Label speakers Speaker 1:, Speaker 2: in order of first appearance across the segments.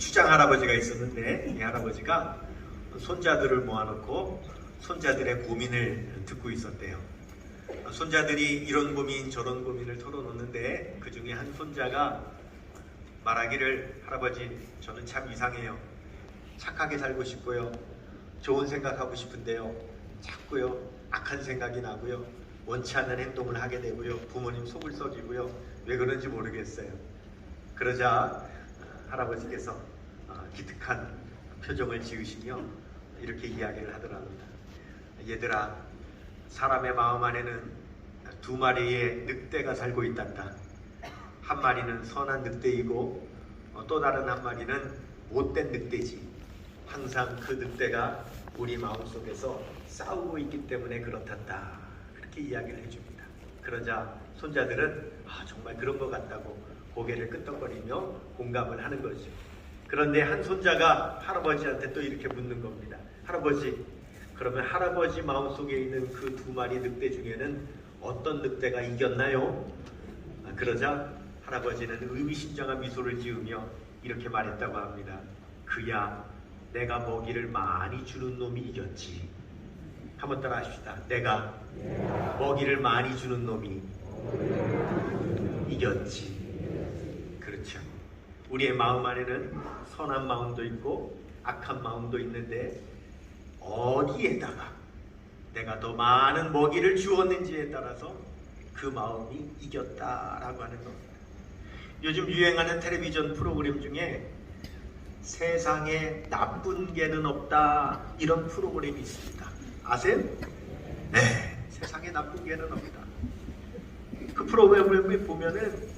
Speaker 1: 주장 할아버지가 있었는데 이 할아버지가 손자들을 모아놓고 손자들의 고민을 듣고 있었대요. 손자들이 이런 고민 저런 고민을 털어놓는데 그 중에 한 손자가 말하기를, 할아버지 저는 참 이상해요. 착하게 살고 싶고요. 좋은 생각하고 싶은데요. 자꾸요 악한 생각이 나고요. 원치 않는 행동을 하게 되고요. 부모님 속을 썩이고요. 왜 그런지 모르겠어요. 그러자 할아버지께서 기특한 표정을 지으시며 이렇게 이야기를 하더랍니다. 얘들아, 사람의 마음 안에는 두 마리의 늑대가 살고 있단다. 한 마리는 선한 늑대이고 또 다른 한 마리는 못된 늑대지. 항상 그 늑대가 우리 마음속에서 싸우고 있기 때문에 그렇단다. 그렇게 이야기를 해줍니다. 그러자 손자들은 정말 그런 것 같다고 고개를 끄덕거리며 공감을 하는 거죠. 그런데 한 손자가 할아버지한테 또 이렇게 묻는 겁니다. 할아버지, 그러면 할아버지 마음속에 있는 그 두 마리 늑대 중에는 어떤 늑대가 이겼나요? 그러자 할아버지는 의미심장한 미소를 지으며 이렇게 말했다고 합니다. 그야 내가 먹이를 많이 주는 놈이 이겼지. 한번 따라 하십시다. 내가 먹이를 많이 주는 놈이 이겼지. 그렇죠. 우리의 마음 안에는 선한 마음도 있고 악한 마음도 있는데 어디에다가 내가 더 많은 먹이를 주었는지에 따라서 그 마음이 이겼다라고 하는 겁니다. 요즘 유행하는 텔레비전 프로그램 중에 세상에 나쁜 개는 없다, 이런 프로그램이 있습니다. 아세요? 네, 세상에 나쁜 개는 없다. 그 프로그램을 보면은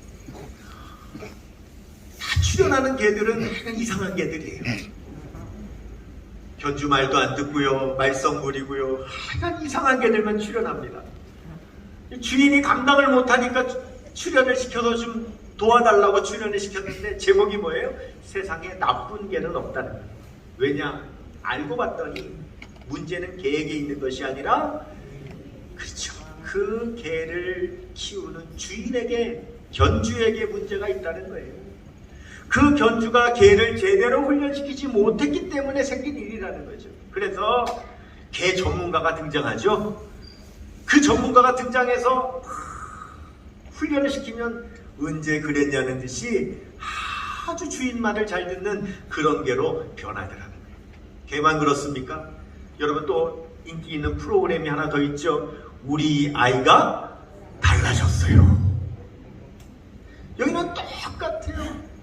Speaker 1: 다 출연하는 개들은 이상한 개들이에요. 견주 말도 안 듣고요, 말썽부리고요, 하여간 이상한 개들만 출연합니다. 주인이 감당을 못하니까 출연을 시켜서 좀 도와달라고 출연을 시켰는데 제목이 뭐예요? 세상에 나쁜 개는 없다는 거예요. 왜냐? 알고 봤더니 문제는 개에게 있는 것이 아니라, 그렇죠, 그 개를 키우는 주인에게, 견주에게 문제가 있다는 거예요. 그 견주가 개를 제대로 훈련시키지 못했기 때문에 생긴 일이라는 거죠. 그래서 개 전문가가 등장하죠. 그 전문가가 등장해서 훈련을 시키면 언제 그랬냐는 듯이 아주 주인 말을 잘 듣는 그런 개로 변하더라는 거예요. 개만 그렇습니까? 여러분, 또 인기 있는 프로그램이 하나 더 있죠. 우리 아이가 달라졌어요. 여기는 똑같아요.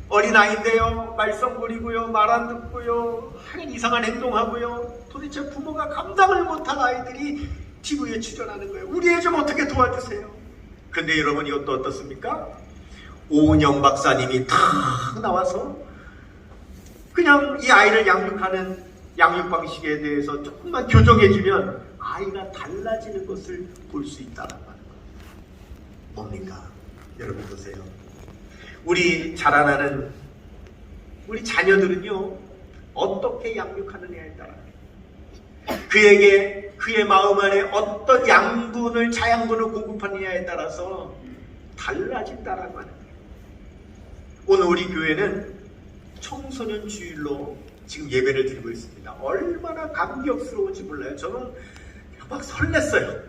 Speaker 1: 어린아이인데요, 말썽부리고요, 말 안 듣고요, 하긴 이상한 행동하고요. 도대체 부모가 감당을 못한 아이들이 TV에 출연하는 거예요. 우리 애 좀 어떻게 도와주세요. 근데 여러분, 이것도 어떻습니까? 오은영 박사님이 탁 나와서 그냥 이 아이를 양육하는 양육 방식에 대해서 조금만 교정해주면 아이가 달라지는 것을 볼 수 있다는 거예요. 뭡니까? 여러분 보세요. 우리 자라나는 우리 자녀들은요, 어떻게 양육하느냐에 따라 그에게 그의 마음 안에 어떤 양분을, 자양분을 공급하느냐에 따라서 달라진다라고 하는 거예요. 오늘 우리 교회는 청소년 주일로 지금 예배를 드리고 있습니다. 얼마나 감격스러운지 몰라요. 저는 막 설렜어요.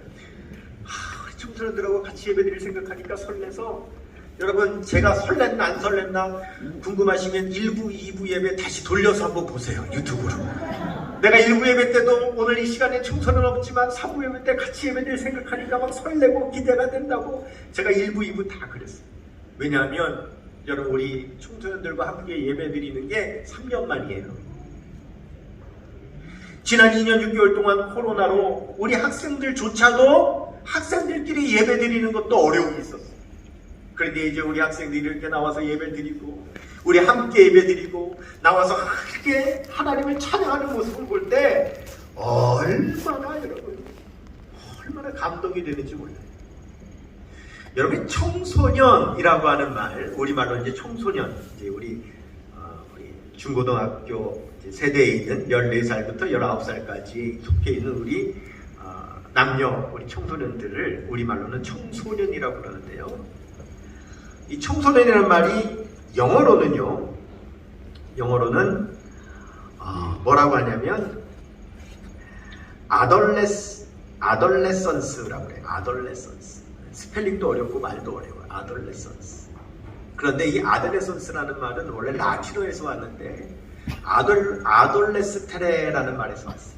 Speaker 1: 우리 청소년들하고 같이 예배 드릴 생각하니까 설레서, 여러분, 제가 설렜나 안 설렜나 궁금하시면 1부, 2부 예배 다시 돌려서 한번 보세요. 유튜브로. 내가 1부 예배 때도 오늘 이 시간에 청소는 없지만 3부 예배 때 같이 예배를 생각하니까 막 설레고 기대가 된다고 제가 1부, 2부 다 그랬어요. 왜냐하면 여러분, 우리 청소년들과 함께 예배 드리는 게 3년 만이에요. 지난 2년 6개월 동안 코로나로 우리 학생들조차도 학생들끼리 예배 드리는 것도 어려움이 있었어요. 그런데 이제 우리 학생들이 이렇게 나와서 예배 드리고 우리 함께 예배 드리고 나와서 함께 하나님을 찬양하는 모습을 볼 때 얼마나, 여러분, 얼마나 감동이 되는지 몰라요. 여러분, 청소년이라고 하는 말, 우리말로 이제 청소년, 이제 우리 중고등학교 세대에 있는 14살부터 19살까지 속해 있는 우리 남녀, 우리 청소년들을 우리말로는 청소년이라고 그러는데요. 이 청소년이라는 말이 영어로는요, 영어로는 뭐라고 하냐면 아덜레선스라고 그래요. 아덜레선스. 스펠링도 어렵고 말도 어려워요. 아덜레선스. 그런데 이 아덜레선스라는 말은 원래 라틴어에서 왔는데 아돌레스테레라는 말에서 왔어요.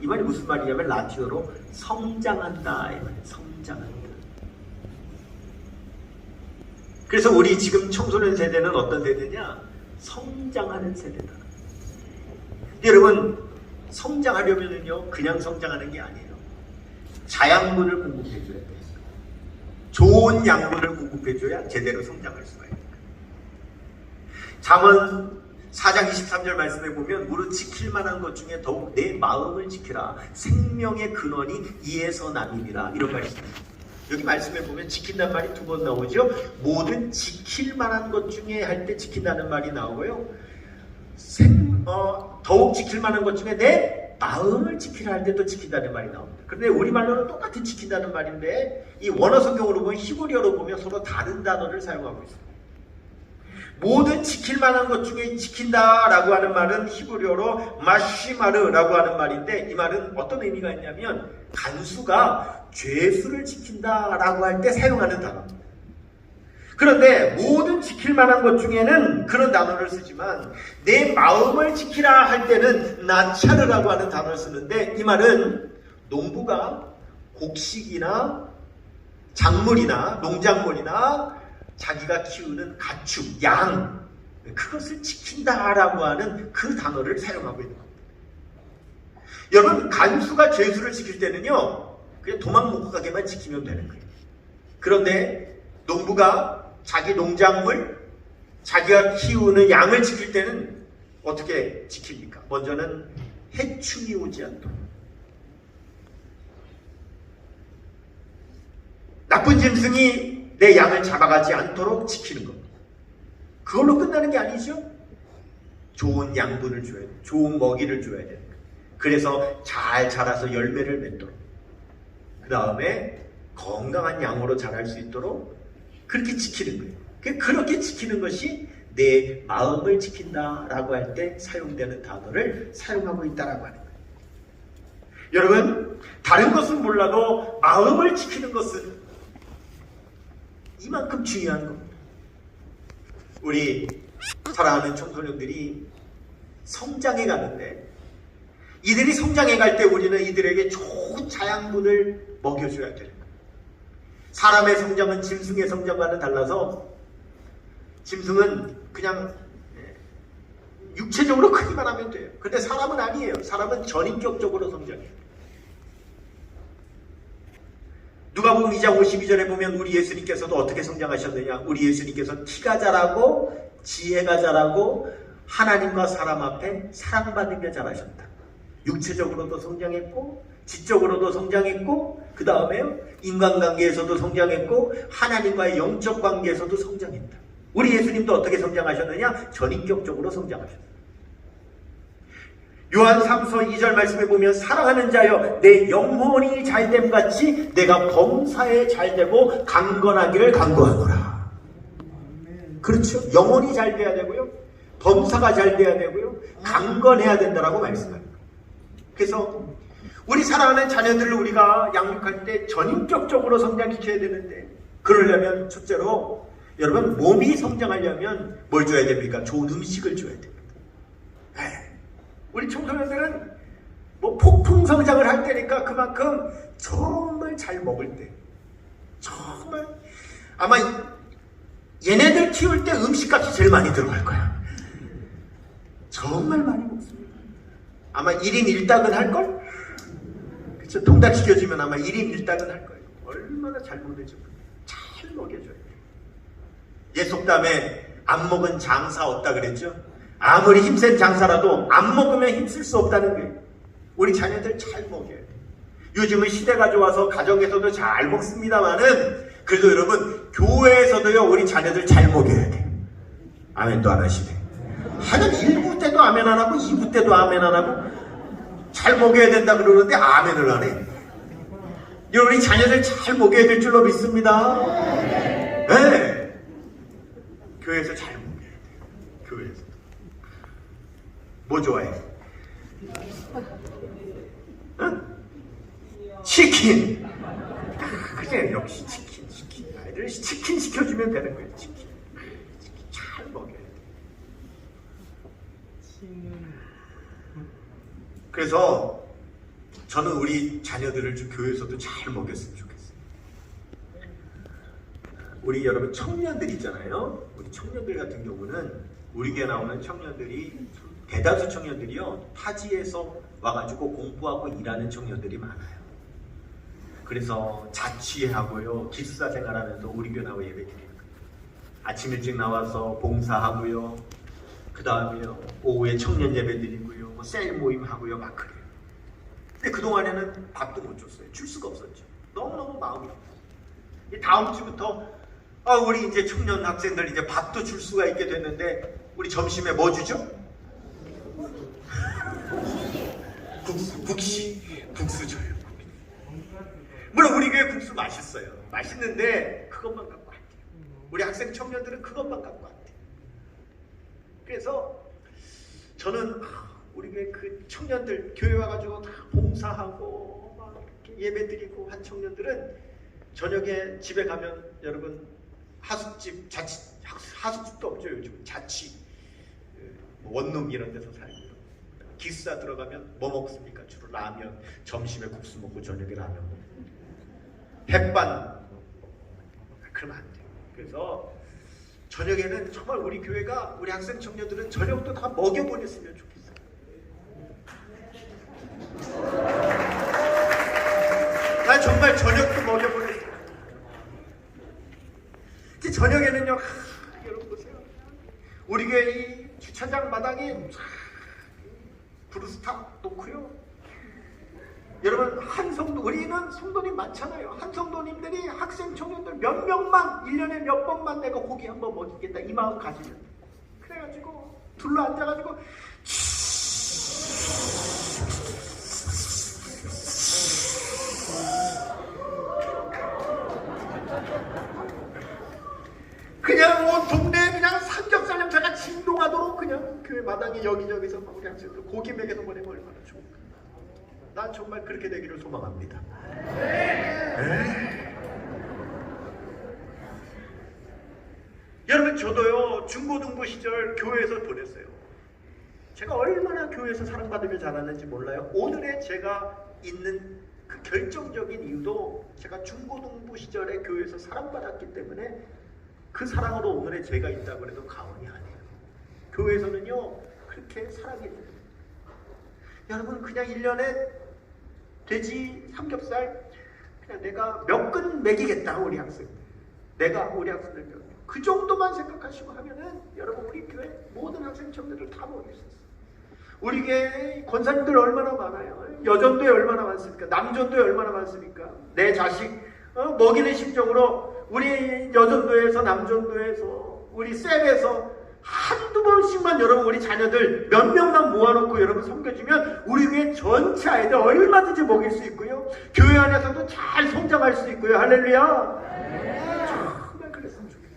Speaker 1: 이 말이 무슨 말이냐면 라틴어로 성장한다 이 말이에요. 성장한다. 그래서 우리 지금 청소년 세대는 어떤 세대냐? 성장하는 세대다. 여러분, 성장하려면요 그냥 성장하는 게 아니에요. 자양분을 공급해줘야 돼요. 좋은 양분을 공급해줘야 제대로 성장할 수가 있어요. 잠언 4장 23절 말씀에 보면 무릇 지킬 만한 것 중에 더욱 내 마음을 지키라. 생명의 근원이 이에서 남이니라. 이런 말씀입니다. 여기 말씀에 보면 지킨다는 말이 2번 나오죠. 모든 지킬 만한 것 중에 할 때 지킨다는 말이 나오고요. 더욱 지킬 만한 것 중에 내 마음을 지키라 할 때도 지킨다는 말이 나옵니다. 그런데 우리말로는 똑같은 지킨다는 말인데 이 원어 성경으로 보면 히브리어로 보면 서로 다른 단어를 사용하고 있습니다. 모든 지킬 만한 것 중에 지킨다라고 하는 말은 히브리어로 마시마르라고 하는 말인데 이 말은 어떤 의미가 있냐면 간수가 죄수를 지킨다라고 할 때 사용하는 단어입니다. 그런데 모든 지킬 만한 것 중에는 그런 단어를 쓰지만 내 마음을 지키라 할 때는 나차르라고 하는 단어를 쓰는데 이 말은 농부가 곡식이나 작물이나 농작물이나 자기가 키우는 가축, 양 그것을 지킨다라고 하는 그 단어를 사용하고 있는 겁니다. 여러분 간수가 죄수를 지킬 때는요 그냥 도망 못 가게만 지키면 되는 거예요. 그런데 농부가 자기 농작물, 자기가 키우는 양을 지킬 때는 어떻게 지킵니까? 먼저는 해충이 오지 않도록, 나쁜 짐승이 내 양을 잡아가지 않도록 지키는 겁니다. 그걸로 끝나는 게 아니죠. 좋은 양분을 줘야 돼요. 좋은 먹이를 줘야 돼요. 그래서 잘 자라서 열매를 맺도록, 그 다음에 건강한 양으로 자랄 수 있도록 그렇게 지키는 거예요. 그렇게 지키는 것이 내 마음을 지킨다라고 할 때 사용되는 단어를 사용하고 있다라고 하는 거예요. 여러분, 다른 것은 몰라도 마음을 지키는 것은 이만큼 중요한 겁니다. 우리 사랑하는 청소년들이 성장해 가는데 이들이 성장해 갈 때 우리는 이들에게 좋은 자양분을 먹여줘야 되는 거예요. 사람의 성장은 짐승의 성장과는 달라서 짐승은 그냥 육체적으로 크기만 하면 돼요. 근데 사람은 아니에요. 사람은 전인격적으로 성장해요. 누가복음 2장 52절에 보면 우리 예수님께서도 어떻게 성장하셨느냐. 우리 예수님께서 키가 자라고 지혜가 자라고 하나님과 사람 앞에 사랑받는 게 자라셨다. 육체적으로도 성장했고 지적으로도 성장했고 그 다음에요 인간관계에서도 성장했고 하나님과의 영적 관계에서도 성장했다. 우리 예수님도 어떻게 성장하셨느냐? 전인격적으로 성장하셨다. 요한 3서 2절 말씀에 보면 사랑하는 자여 내 영혼이 잘됨 같이 내가 범사에 잘되고 강건하기를 간구하노라. 그렇죠. 영혼이 잘 돼야 되고요. 범사가 잘 돼야 되고요. 강건해야 된다라고 말씀합니다. 그래서 우리 사랑하는 자녀들을 우리가 양육할 때 전인격적으로 성장시켜야 되는데 그러려면 첫째로 여러분 몸이 성장하려면 뭘 줘야 됩니까? 좋은 음식을 줘야 됩니다. 우리 청소년들은 뭐 폭풍 성장을 할 때니까 그만큼 정말 잘 먹을 때 정말 아마 얘네들 키울 때 음식값이 제일 많이 들어갈 거야. 정말 많이 먹습니다. 아마 1인 1닭은 할걸? 그쵸? 통닭시켜주면 아마 1인 1닭은 할 거예요. 얼마나 잘 먹는지 잘 먹여줘야 돼요. 예속담에 안 먹은 장사 없다 그랬죠? 아무리 힘센 장사라도 안 먹으면 힘쓸 수 없다는 거예요. 우리 자녀들 잘 먹여야 돼요. 요즘은 시대가 좋아서 가정에서도 잘 먹습니다만은 그래도 여러분 교회에서도요 우리 자녀들 잘 먹여야 돼요. 아멘도 안 하시네. 하여간 1부 때도 아멘 안 하고 2부 때도 아멘 안 하고 잘 먹여야 된다 그러는데 아멘을 안 해. 우리 자녀들 잘 먹여야 될 줄로 믿습니다. 네. 교회에서 잘 먹여야 돼요. 교회에서. 뭐 좋아해? 응? 치킨. 그래, 역시 치킨. 아이들 치킨 시켜주면 되는 거예요. 치킨 잘 먹여야 돼. 그래서 저는 우리 자녀들을 좀 교회에서도 잘 먹였으면 좋겠어요. 우리 여러분 청년들 있잖아요. 우리 청년들 같은 경우는 우리 교회 나오는 청년들이 대다수 청년들이요, 타지에서 와가지고 공부하고 일하는 청년들이 많아요. 그래서 자취하고요, 기숙사 생활하면서 우리 교회 나와 예배 드리는 거예요. 아침 일찍 나와서 봉사하고요, 그 다음에요 오후에 청년 예배 드리고요, 뭐 셀 모임 하고요, 막 그래요. 근데 그동안에는 밥도 못 줬어요. 줄 수가 없었죠. 너무너무 마음이 아파요. 다음 주부터 우리 이제 청년 학생들 이제 밥도 줄 수가 있게 됐는데, 우리 점심에 뭐 주죠? 국수 줘요. 물론 우리 교회 국수 맛있어요. 맛있는데 그것만 갖고 안 돼요. 우리 학생 청년들은 그것만 갖고 안 돼요. 그래서 저는 우리 교회 그 청년들 교회 와가지고 다 봉사하고 막 이렇게 예배드리고 한 청년들은 저녁에 집에 가면 여러분 하숙집, 하숙집도 없죠. 요즘 자취, 원룸 이런 데서 살고, 기숙사 들어가면 뭐 먹습니까? 주로 라면, 점심에 국수 먹고 저녁에 라면 먹고, 햇반. 그러면 안 돼요. 그래서 저녁에는 정말 우리 교회가, 우리 학생 청년들은 저녁도 다 먹여보냈으면 좋겠어요. 난 정말 저녁도 먹여보냈어요. 저녁에는요, 여러분 보세요. 우리 교회 이 주차장 마당에 브루스탑 놓고요. 여러분 우리는 성도님 많잖아요. 한 성도님들이 학생 청년들 몇 명만 1년에 몇 번만 내가 고기 한번 먹이겠다 이 마음 가지면, 그래가지고 둘러 앉아가지고 그냥 온 동네에 그냥 삼겹살 냄새가 진동하도록 그냥 교회 마당에 여기저기서 막 우리 학생들 고기 먹여서 보내면 얼마나 좋을까. 난 정말 그렇게 되기를 소망합니다. 여러분 저도요 중고등부 시절 교회에서 보냈어요. 제가 얼마나 교회에서 사랑받으며 자랐는지 몰라요. 오늘의 제가 있는 그 결정적인 이유도 제가 중고등부 시절에 교회에서 사랑받았기 때문에, 그 사랑으로 오늘의 제가 있다고 해도 과언이 아니에요. 교회에서는요 그렇게 사랑이 돼요. 여러분 그냥 1년에 돼지 삼겹살 그냥 내가 몇 근 먹이겠다 우리 학생, 내가 우리 학생들 그 정도만 생각하시고 하면은 여러분 우리 교회 모든 학생 청년들 다 먹일 수 있어요. 우리 교회 권사님들 얼마나 많아요. 여전도에 얼마나 많습니까? 남전도에 얼마나 많습니까? 내 자식 먹이는 심정으로 우리 여전도에서, 남전도에서, 우리 셀에서 한두 번씩만 여러분 우리 자녀들 몇 명만 모아놓고 여러분 섬겨주면 우리 교회 전체 아이들 얼마든지 먹일 수 있고요, 교회 안에서도 잘 성장할 수 있고요. 할렐루야. 정말 그랬으면 좋겠어요.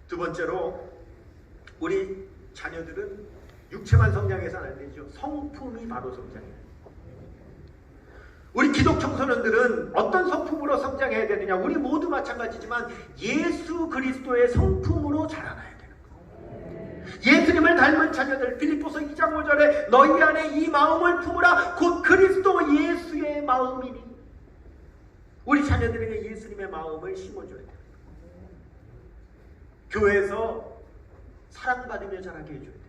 Speaker 1: 두 번째로 우리 자녀들은 육체만 성장해서는 안 되죠. 성품이 바로 성장해요. 우리 기독 청소년들은 어떤 성품으로 성장해야 되느냐? 우리 모두 마찬가지지만 예수 그리스도의 성품으로 자라나야 되는 거예요. 예수님을 닮은 자녀들, 빌립보서 2장 5절에 너희 안에 이 마음을 품으라 곧 그리스도 예수의 마음이니, 우리 자녀들에게 예수님의 마음을 심어줘야 돼요. 교회에서 사랑받으며 자라게 해줘야 돼요.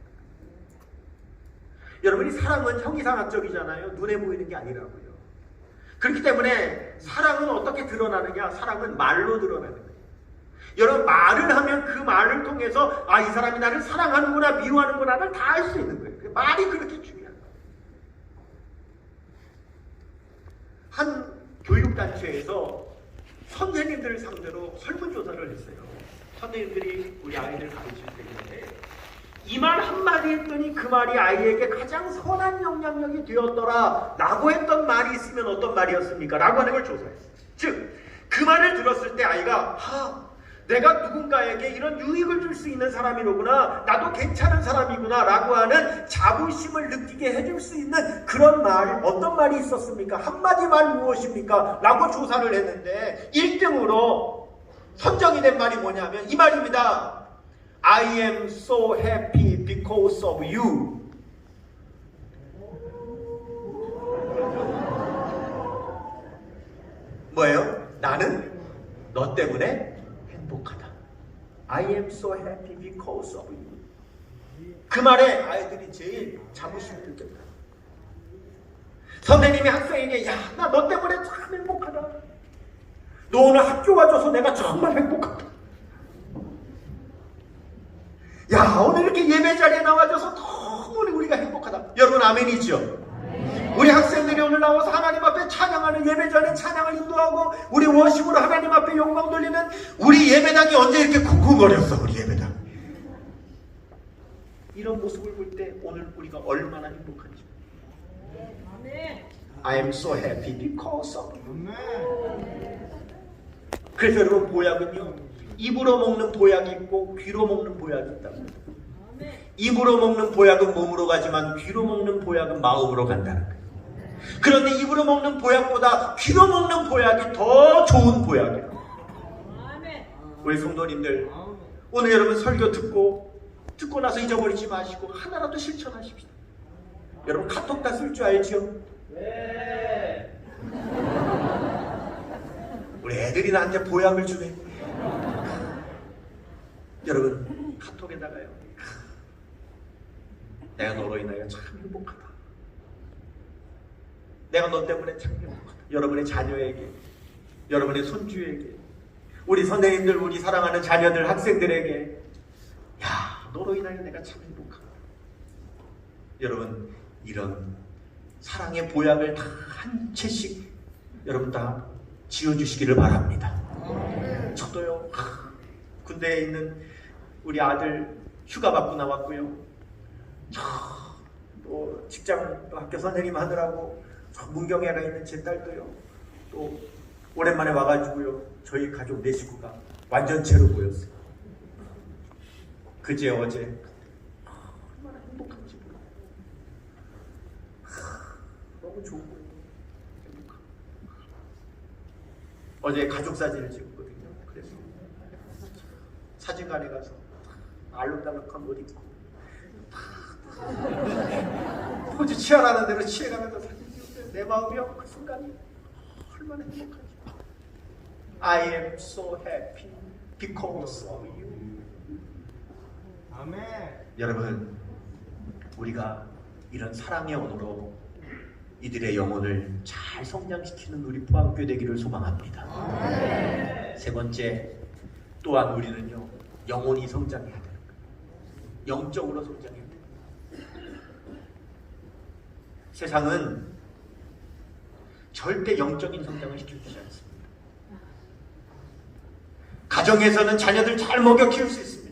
Speaker 1: 여러분이 사랑은 형이상학적이잖아요. 눈에 보이는 게 아니라고요. 그렇기 때문에 사랑은 어떻게 드러나느냐? 사랑은 말로 드러나는 거예요. 여러분 말을 하면 그 말을 통해서 이 사람이 나를 사랑하는구나 미워하는구나를 다 알 수 있는 거예요. 말이 그렇게 중요한 거예요. 한 교육단체에서 선생님들을 상대로 설문조사를 했어요. 선생님들이 우리 아이들 가르칠 때인데 이 말 한마디 했더니 그 말이 아이에게 가장 선한 영향력이 되었더라 라고 했던 말이 있으면 어떤 말이었습니까? 라고 하는 걸 조사했어요. 즉 그 말을 들었을 때 아이가 내가 누군가에게 이런 유익을 줄 수 있는 사람이로구나, 나도 괜찮은 사람이구나 라고 하는 자부심을 느끼게 해줄 수 있는 그런 말, 어떤 말이 있었습니까? 한마디 말 무엇입니까? 라고 조사를 했는데 1등으로 선정이 된 말이 뭐냐면 이 말입니다. I am so happy because of you. 뭐예요? 나는 너 때문에 행복하다. I am so happy because of you. 그 말에 아이들이 제일 자부심을 느꼈다. 선생님이 학생에게 야, 나 너 때문에 참 행복하다. 너 오늘 학교 와줘서 내가 정말 행복하다. 야, 오늘 이렇게 예배 자리에 나와줘서 너무 우리가 행복하다. 여러분 아멘이죠? 우리 학생들이 오늘 나와서 하나님 앞에 찬양하는 예배 전에 찬양을 인도하고 우리 워십으로 하나님 앞에 영광 돌리는 우리 예배당이 언제 이렇게 쿵쿵거렸어, 우리 예배당. 이런 모습을 볼 때 오늘 우리가 얼마나 행복한지. I am so happy because of you. 그래서 여러분 보약은요, 입으로 먹는 보약이 있고 귀로 먹는 보약이 있다고. 입으로 먹는 보약은 몸으로 가지만 귀로 먹는 보약은 마음으로 간다는 거예요. 그런데 입으로 먹는 보약보다 귀로 먹는 보약이 더 좋은 보약이에요. 우리 성도님들, 오늘 여러분 설교 듣고 나서 잊어버리지 마시고 하나라도 실천하십시오. 여러분 카톡 다 쓸 줄 알죠? 네. 우리 애들이 나한테 보약을 주네. 여러분 카톡에다가요, 내가 너로 인하여 참 행복하다. 내가 너 때문에 참 행복하다. 여러분의 자녀에게, 여러분의 손주에게, 우리 선생님들, 우리 사랑하는 자녀들, 학생들에게, 야, 너로 인하여 내가 참 행복하다. 여러분 이런 사랑의 보약을 다 한 채씩 여러분 다 지어주시기를 바랍니다. 저도요, 군대에 있는 우리 아들 휴가 받고 나왔고요. 또 직장 또 학교 선생님 하느라고 문경에가 있는 제 딸도요, 또 오랜만에 와가지고요, 저희 가족 4식구가 완전체로 모였어요. 그제 어제 얼마나 행복한지 몰라. 너무 좋은 거예요. 행복하고. 어제 가족 사진을 찍었거든요. 그래서 사진관에 가서 알록달록한 옷 입고 포즈 취하라는 대로 취해가면서 사진 찍었어요. 내 마음이요, 그 순간이 얼마나 행복한지. I am so happy because of you.
Speaker 2: 아멘.
Speaker 1: 여러분, 우리가 이런 사랑의 언어로 이들의 영혼을 잘 성장시키는 우리 포항교회 되기를 소망합니다. 아멘. 세 번째, 또한 우리는요, 영혼이 성장해야 되는 거예요. 영적으로 성장해야 돼요. 세상은 절대 영적인 성장을 시켜주지 않습니다. 가정에서는 자녀들 잘 먹여 키울 수 있습니다.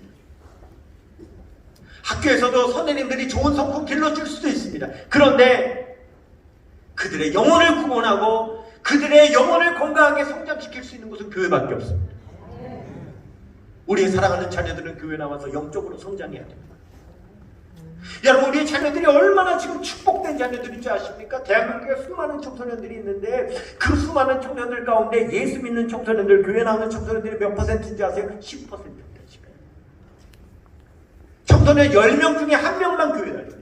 Speaker 1: 학교에서도 선생님들이 좋은 성품 길러줄 수도 있습니다. 그런데 그들의 영혼을 구원하고 그들의 영혼을 건강하게 성장시킬 수 있는 곳은 교회밖에 없습니다. 우리의 사랑하는 자녀들은 교회 나와서 영적으로 성장해야 됩니다. 여러분, 우리의 자녀들이 얼마나 지금 축복된 자녀들인 줄 아십니까? 대한민국에 수많은 청소년들이 있는데 그 수많은 청소년들 가운데 예수 믿는 청소년들, 교회 나오는 청소년들이 몇 %인지 아세요? 10%입니다. 청소년 10명 중에 1명만 교회 다닙니다.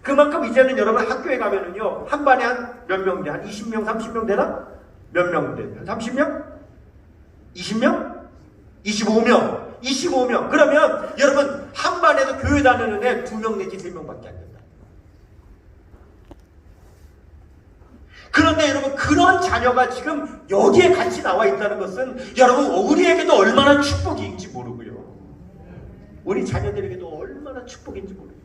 Speaker 1: 그만큼 이제는 여러분 학교에 가면은요, 한 반에 한 몇 명 돼? 한 20명, 30명 되나? 몇 명 돼? 한 30명? 20명? 25명? 25명. 그러면 여러분 한 반에서 교회 다니는 애 2명 내지 3명밖에 안 된다. 그런데 여러분, 그런 자녀가 지금 여기에 같이 나와 있다는 것은 여러분 우리에게도 얼마나 축복인지 모르고요, 우리 자녀들에게도 얼마나 축복인지 모릅니다.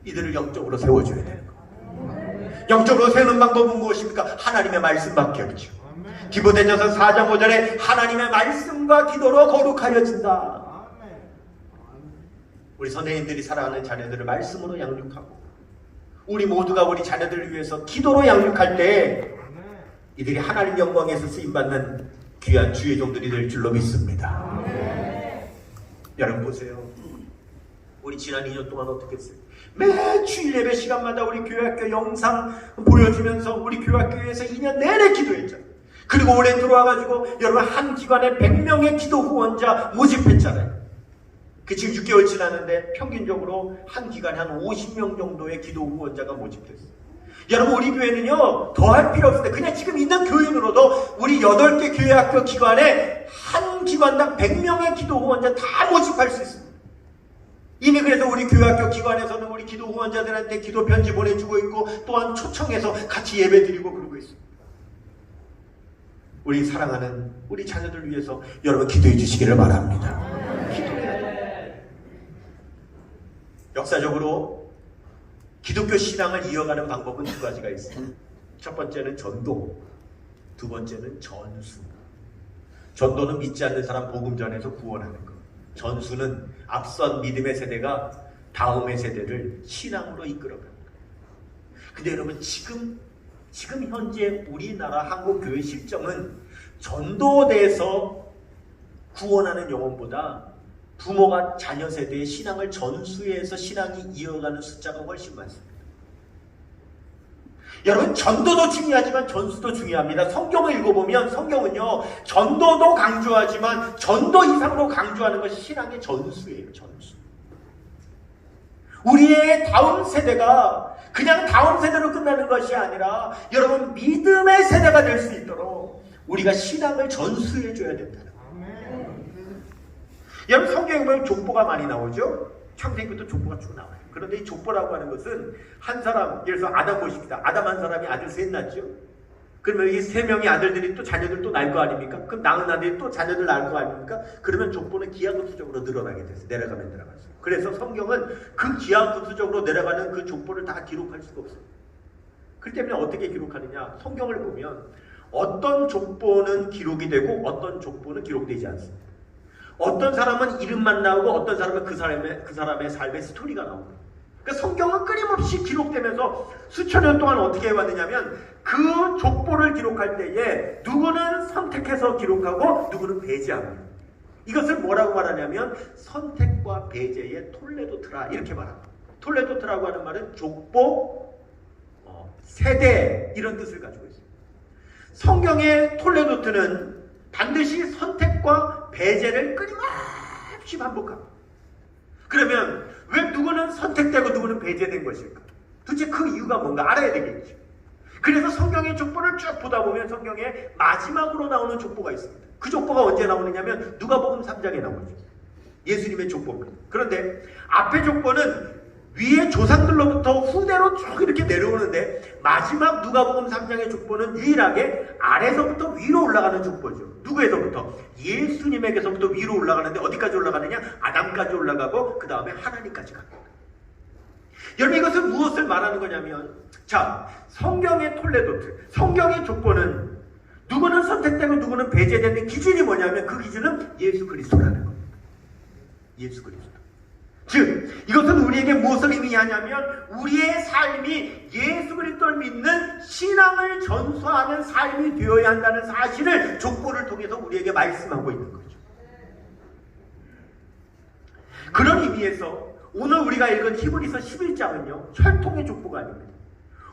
Speaker 1: 이들을 영적으로 세워줘야 되는 거예요. 영적으로 세우는 방법은 무엇입니까? 하나님의 말씀밖에 없죠. 디모데전서 4장 5절에 하나님의 말씀과 기도로 거룩하여진다. 우리 선생님들이 사랑하는 자녀들을 말씀으로 양육하고 우리 모두가 우리 자녀들을 위해서 기도로 양육할 때 이들이 하나님 영광에서 쓰임받는 귀한 주의 종들이 될 줄로 믿습니다. 여러분 보세요. 우리 지난 2년 동안 어떻게 했어요? 매 주일 예배 시간마다 우리 교회학교 영상 보여주면서 우리 교회학교에서 2년 내내 기도했잖아요. 그리고 올해 들어와가지고 여러분 한 기관에 100명의 기도 후원자 모집했잖아요. 그 지금 6개월 지났는데 평균적으로 한 기관에 한 50명 정도의 기도 후원자가 모집됐어요. 여러분 우리 교회는요 더 할 필요 없습니다. 그냥 지금 있는 교인으로도 우리 8개 교회학교 기관에 한 기관당 100명의 기도 후원자 다 모집할 수 있습니다. 이미 그래서 우리 교회학교 기관에서는 우리 기도 후원자들한테 기도 편지 보내주고 있고 또한 초청해서 같이 예배 드리고 그러고 있습니다. 우리 사랑하는 우리 자녀들 위해서 여러분 기도해 주시기를 바랍니다. 역사적으로 기독교 신앙을 이어가는 방법은 두 가지가 있습니다. 첫 번째는 전도, 두 번째는 전수. 전도는 믿지 않는 사람 복음 전해서 구원하는 것. 전수는 앞선 믿음의 세대가 다음의 세대를 신앙으로 이끌어가는 것. 근데 여러분 지금 현재 우리나라 한국교회 실정은 전도돼서 구원하는 영혼보다 부모가 자녀 세대의 신앙을 전수해서 신앙이 이어가는 숫자가 훨씬 많습니다. 여러분 전도도 중요하지만 전수도 중요합니다. 성경을 읽어보면 성경은요 전도도 강조하지만 전도 이상으로 강조하는 것이 신앙의 전수예요. 전수. 우리의 다음 세대가 그냥 다음 세대로 끝나는 것이 아니라 여러분 믿음의 세대가 될 수 있도록 우리가 신앙을 전수해 줘야 된다는 거예요. 여러분 성경에 보면 족보가 많이 나오죠. 창세기부터 족보가 쭉 나와요. 그런데 이 족보라고 하는 것은 한 사람, 예를 들어서 아담 보십시다. 아담 한 사람이 아들 셋 낳죠. 그러면 이 세 명의 아들들이 또 자녀들 또 낳을 거 아닙니까? 그럼 낳은 아들이 또 자녀들 낳을 거 아닙니까? 그러면 족보는 기하급수적으로 늘어나게 돼서 내려가면 내려가죠. 그래서 성경은 그 기하급수적으로 내려가는 그 족보를 다 기록할 수가 없어요. 그렇기 때문에 어떻게 기록하느냐? 성경을 보면 어떤 족보는 기록이 되고 어떤 족보는 기록되지 않습니다. 어떤 사람은 이름만 나오고 어떤 사람은 그 사람의 삶의 스토리가 나옵니다. 그러니까 성경은 끊임없이 기록되면서 수천 년 동안 어떻게 해왔느냐면 그 족보를 기록할 때에 누구는 선택해서 기록하고 누구는 배제합니다. 이것을 뭐라고 말하냐면 선택과 배제의 톨레도트라 이렇게 말합니다. 톨레도트라고 하는 말은 족보, 세대 이런 뜻을 가지고 있습니다. 성경의 톨레도트는 반드시 선택과 배제를 끊임없이 반복합니다. 그러면 왜 누구는 선택되고 누구는 배제된 것일까? 도대체 그 이유가 뭔가 알아야 되겠죠. 그래서 성경의 족보를 쭉 보다 보면 성경에 마지막으로 나오는 족보가 있습니다. 그 족보가 언제 나오느냐면 누가복음 3장에 나오죠. 예수님의 족보입니다. 그런데 앞의 족보는 위에 조상들로부터 후대로 쭉 이렇게 내려오는데 마지막 누가복음 3장의 족보는 유일하게 아래서부터 위로 올라가는 족보죠. 누구에서부터? 예수님에게서부터 위로 올라가는데 어디까지 올라가느냐? 아담까지 올라가고 그 다음에 하나님까지 갑니다. 여러분 이것은 무엇을 말하는 거냐면 자 성경의 톨레도트, 성경의 족보는 누구는 선택되고 누구는 배제되는 기준이 뭐냐면 그 기준은 예수 그리스도라는 겁니다. 예수 그리스도. 즉 이것은 우리에게 무엇을 의미하냐면 우리의 삶이 예수 그리스도를 믿는 신앙을 전수하는 삶이 되어야 한다는 사실을 족보를 통해서 우리에게 말씀하고 있는 거죠. 그런 의미에서 오늘 우리가 읽은 히브리서 11장은요 혈통의 족보가 아닙니다.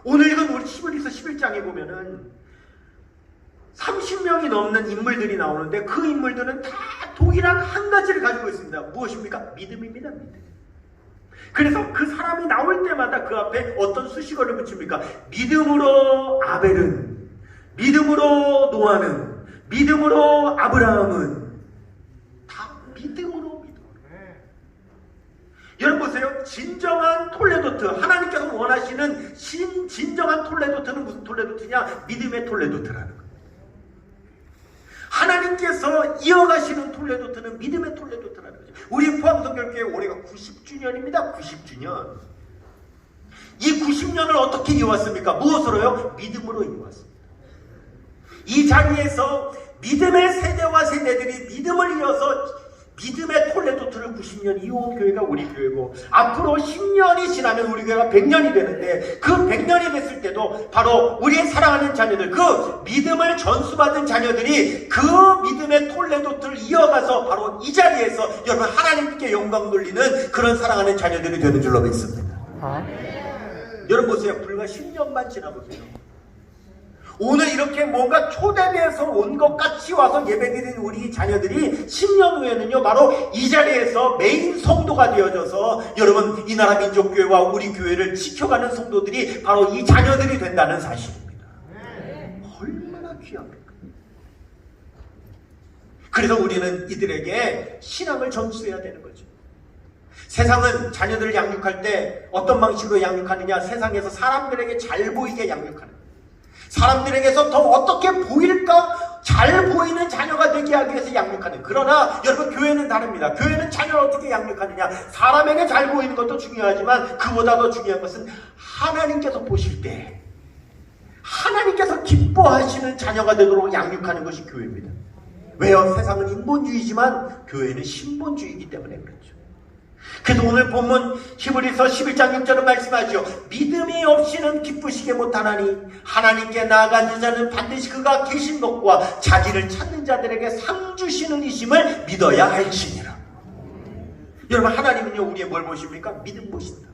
Speaker 1: 오늘 읽은 우리 히브리서 11장에 보면은 30명이 넘는 인물들이 나오는데 그 인물들은 다 동일한 한 가지를 가지고 있습니다. 무엇입니까? 믿음입니다. 믿음. 그래서 그 사람이 나올 때마다 그 앞에 어떤 수식어를 붙입니까? 믿음으로 아벨은, 믿음으로 노아는, 믿음으로 아브라함은 다 믿음으로. 여러분 보세요. 진정한 톨레도트, 하나님께서 원하시는 진정한 톨레도트는 무슨 톨레도트냐? 믿음의 톨레도트라는 거예요. 하나님께서 이어가시는 톨레도트는 믿음의 톨레도트라는 거죠. 우리 포항성결교회 올해가 90주년입니다. 90주년. 이 90년을 어떻게 이어왔습니까? 무엇으로요? 믿음으로 이어왔습니다. 이 자리에서 믿음의 세대와 세대들이 믿음을 이어서
Speaker 2: 믿음의 톨레도트를 90년 이어온 교회가 우리 교회고, 앞으로 10년이 지나면 우리 교회가 100년이 되는데, 그 100년이 됐을 때도 바로 우리의 사랑하는 자녀들, 그 믿음을 전수받은 자녀들이 그 믿음의 톨레도트를 이어가서 바로 이 자리에서 여러분 하나님께 영광 돌리는 그런 사랑하는 자녀들이 되는 줄로 믿습니다. 여러분 보세요. 불과 10년만 지나보세요. 오늘 이렇게 뭔가 초대돼서 온 것 같이 와서 예배드린 우리 자녀들이 10년 후에는요, 바로 이 자리에서 메인 성도가 되어져서 여러분 이 나라 민족교회와 우리 교회를 지켜가는 성도들이 바로 이 자녀들이 된다는 사실입니다. 얼마나 귀합니까? 그래서 우리는 이들에게 신앙을 전수해야 되는 거죠. 세상은 자녀들을 양육할 때 어떤 방식으로 양육하느냐? 세상에서 사람들에게 잘 보이게 양육하는 거예요. 사람들에게서 더 어떻게 보일까? 잘 보이는 자녀가 되게 하기 위해서 양육하는. 그러나 여러분 교회는 다릅니다. 교회는 자녀를 어떻게 양육하느냐? 사람에게 잘 보이는 것도 중요하지만 그보다 더 중요한 것은 하나님께서 보실 때 하나님께서 기뻐하시는 자녀가 되도록 양육하는 것이 교회입니다. 왜요? 세상은 인본주의지만 교회는 신본주의이기 때문에 그렇죠. 그래서 오늘 본문 히브리서 11장 6절은 말씀하죠. 믿음이 없이는 기쁘시게 못하나니 하나님께 나아간 자는 반드시 그가 계신 것과 자기를 찾는 자들에게 상 주시는 이심을 믿어야 할지니라. 여러분 하나님은요 우리의 뭘 보십니까? 믿음 보신다.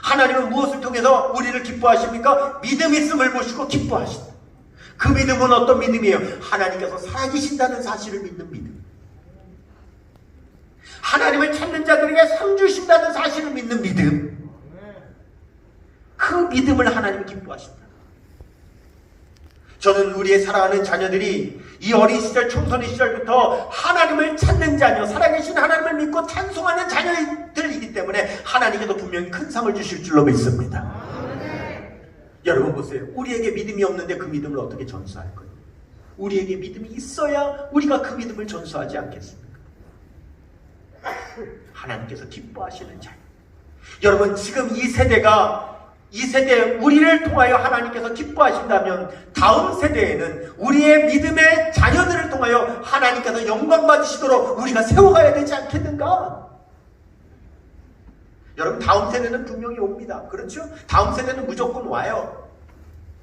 Speaker 2: 하나님은 무엇을 통해서 우리를 기뻐하십니까? 믿음 있음을 보시고 기뻐하신다. 그 믿음은 어떤 믿음이에요? 하나님께서 살아계신다는 사실을 믿는 믿음. 하나님을 찾는 자들에게 상 주신다는 사실을 믿는 믿음. 그 믿음을 하나님이 기뻐하신다. 저는 우리의 사랑하는 자녀들이 이 어린 시절, 청소년 시절부터 하나님을 찾는 자녀, 살아계신 하나님을 믿고 찬송하는 자녀들이기 때문에 하나님께서 분명히 큰 상을 주실 줄로 믿습니다. 여러분 보세요. 우리에게 믿음이 없는데 그 믿음을 어떻게 전수할 거예요? 우리에게 믿음이 있어야 우리가 그 믿음을 전수하지 않겠습니까? 하나님께서 기뻐하시는 자녀. 여러분 지금 이 세대 우리를 통하여 하나님께서 기뻐하신다면 다음 세대에는 우리의 믿음의 자녀들을 통하여 하나님께서 영광 받으시도록 우리가 세워가야 되지 않겠는가? 여러분 다음 세대는 분명히 옵니다. 그렇죠? 다음 세대는 무조건 와요.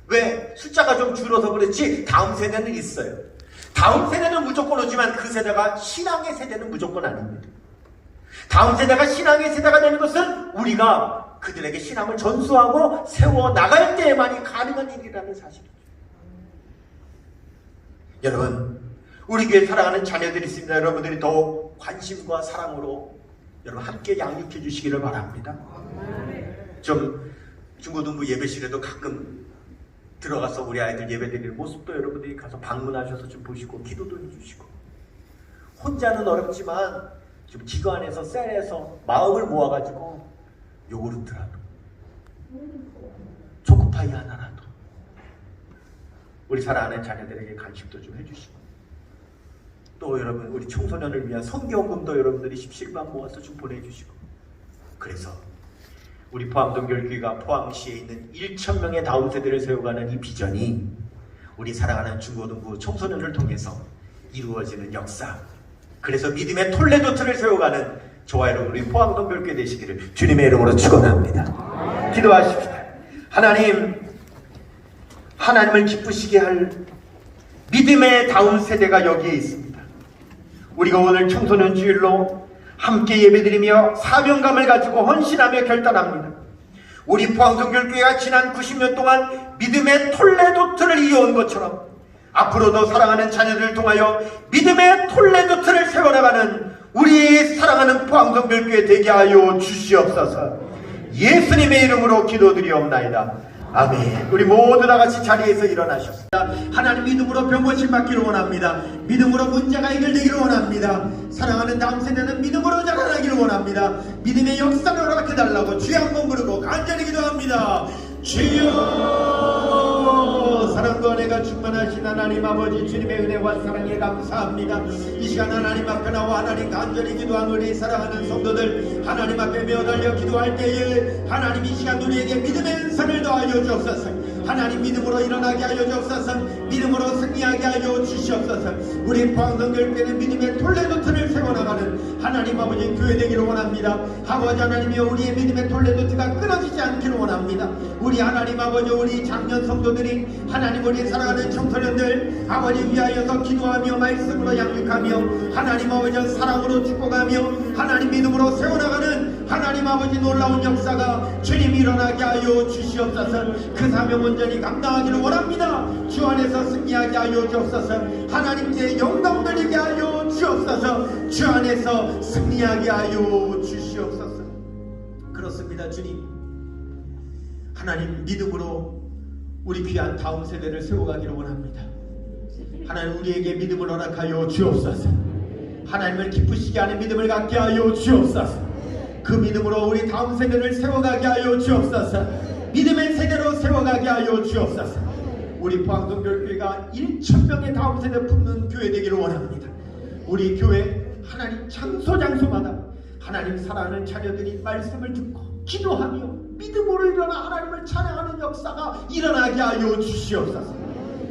Speaker 2: 왜? 숫자가 좀 줄어서 그렇지 다음 세대는 있어요. 다음 세대는 무조건 오지만 그 세대가 신앙의 세대는 무조건 아닙니다. 다음 세대가 신앙의 세대가 되는 것은 우리가 그들에게 신앙을 전수하고 세워나갈 때에만이 가능한 일이라는 사실이죠. 여러분 우리 교회 사랑하는 자녀들이 있습니다. 여러분들이 더욱 관심과 사랑으로 여러분 함께 양육해 주시기를 바랍니다. 좀 중고등부 예배실에도 가끔 들어가서 우리 아이들 예배드리는 모습도 여러분들이 가서 방문하셔서 좀 보시고 기도도 해주시고, 혼자는 어렵지만 좀 기관에서 셀에서 마음을 모아가지고 요구르트라도 초코파이 하나라도 우리 사랑하는 자녀들에게 간식도 좀 해주시고, 또 여러분 우리 청소년을 위한 성경금도 여러분들이 십시일반 모아서 좀 보내주시고, 그래서 우리 포항동결교회가 포항시에 있는 1,000명의 다음 세대를 세워가는 이 비전이 우리 사랑하는 중고등부 청소년을 통해서 이루어지는 역사, 그래서 믿음의 톨레도트를 세워가는 저와 여러분 우리 포항동결교회 되시기를 주님의 이름으로 축원합니다. 기도하십시다. 하나님을 기쁘시게 할 믿음의 다음 세대가 여기에 있습니다. 우리가 오늘 청소년 주일로 함께 예배드리며 사명감을 가지고 헌신하며 결단합니다. 우리 포항동결교회가 지난 90년 동안 믿음의 톨레도트를 이어온 것처럼 앞으로도 사랑하는 자녀들을 통하여 믿음의 톨레도트를 세워나가는 우리 사랑하는 포항동결교회 되게 하여 주시옵소서. 예수님의 이름으로 기도드리옵나이다. 아멘. 우리 모두 다 같이 자리에서 일어나셨습니다. 하나님 믿음으로 병고침 받기를 원합니다. 믿음으로 문제가 해결되기를 원합니다. 사랑하는 다음 세대는 믿음으로 자라나기를 원합니다. 믿음의 역사를 허락해달라고 주여 한번 부르고 간절히 기도합니다. 주여, 사랑과 은혜가 충만하신 하나님 아버지, 주님의 은혜와 사랑에 감사합니다. 이 시간 하나님 앞에 나와 하나님 간절히 기도한 우리 사랑하는 성도들 하나님 앞에 매어달려 기도할 때에 하나님 이 시간 우리에게 믿음의 은사를 더하여 주옵소서. 하나님 믿음으로 일어나게 하여 주옵소서. 믿음으로 승리하게 하여 주시옵소서. 우리 포항성교회는 믿음의 톨레도트를 세워나가는 하나님 아버지 교회 되기를 원합니다. 아버지 하나님이여, 우리의 믿음의 톨레도트가 끊어지지 않기를 원합니다. 우리 하나님 아버지, 우리 장년 성도들이 하나님, 우리 사랑하는 청소년들 아버지 위하여서 기도하며 말씀으로 양육하며 하나님 아버지 사랑으로 축복하며 하나님 믿음으로 세워나가는 하나님 아버지 놀라운 역사가 주님 일어나게 하여 주시옵소서. 그 사명 온전히 감당하기를 원합니다. 주 안에서 승리하게 하여 주옵소서. 하나님께 영광 돌리게 하여 주옵소서. 주 안에서 승리하게 하여 주시옵소서. 그렇습니다. 주님, 하나님 믿음으로 우리 귀한 다음 세대를 세워가기를 원합니다. 하나님, 우리에게 믿음을 허락하여 주옵소서. 하나님을 기쁘시게 하는 믿음을 갖게 하여 주옵소서. 그 믿음으로 우리 다음 세대를 세워가게 하여 주옵소서. 믿음의 세대로 세워가게 하여 주옵소서. 우리 포항동교회가 1,000명의 다음 세대 품는 교회 되기를 원합니다. 우리 교회 하나님 장소장소마다 하나님 사랑하는 자녀들이 말씀을 듣고 기도하며 믿음으로 일어나 하나님을 찬양하는 역사가 일어나게 하여 주시옵소서.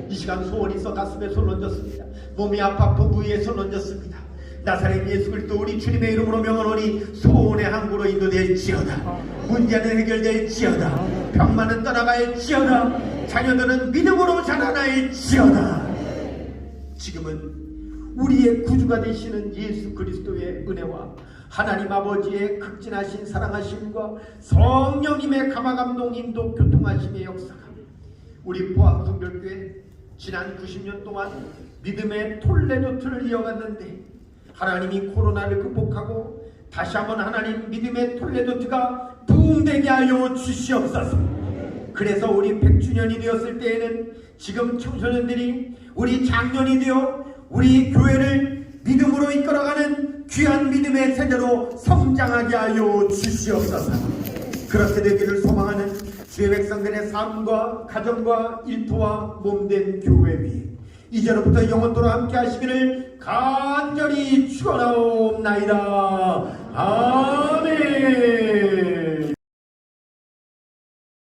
Speaker 2: 이 시간 소원이 있어 가슴에 손 얹었습니다. 몸이 아파 부부에 손 얹었습니다. 나사렛 예수 그리스도 우리 주님의 이름으로 명하노니 소원의 항구로 인도될지어다. 문제는 해결될지어다. 병만은 떠나갈지어다. 자녀들은 믿음으로 자라날지어다. 지금은 우리의 구주가 되시는 예수 그리스도의 은혜와 하나님 아버지의 극진하신 사랑하심과 성령님의 감화감동 인도 교통하심의 역사가 우리 포항성결교회 지난 90년 동안 믿음의 톨레도트를 이어갔는데, 하나님이 코로나를 극복하고 다시 한번 하나님 믿음의 톨레도트가 부흥되게 하여 주시옵소서. 그래서 우리 100주년이 되었을 때에는 지금 청소년들이 우리 장년이 되어 우리 교회를 믿음으로 이끌어가는 귀한 믿음의 세대로 성장하게 하여 주시옵소서. 그렇게 되기를 소망하는 주의 백성들의 삶과 가정과 일터와 몸된 교회 위에 이제로부터 영원토록 함께 하시기를 간절히 축원하옵나이다. 아멘.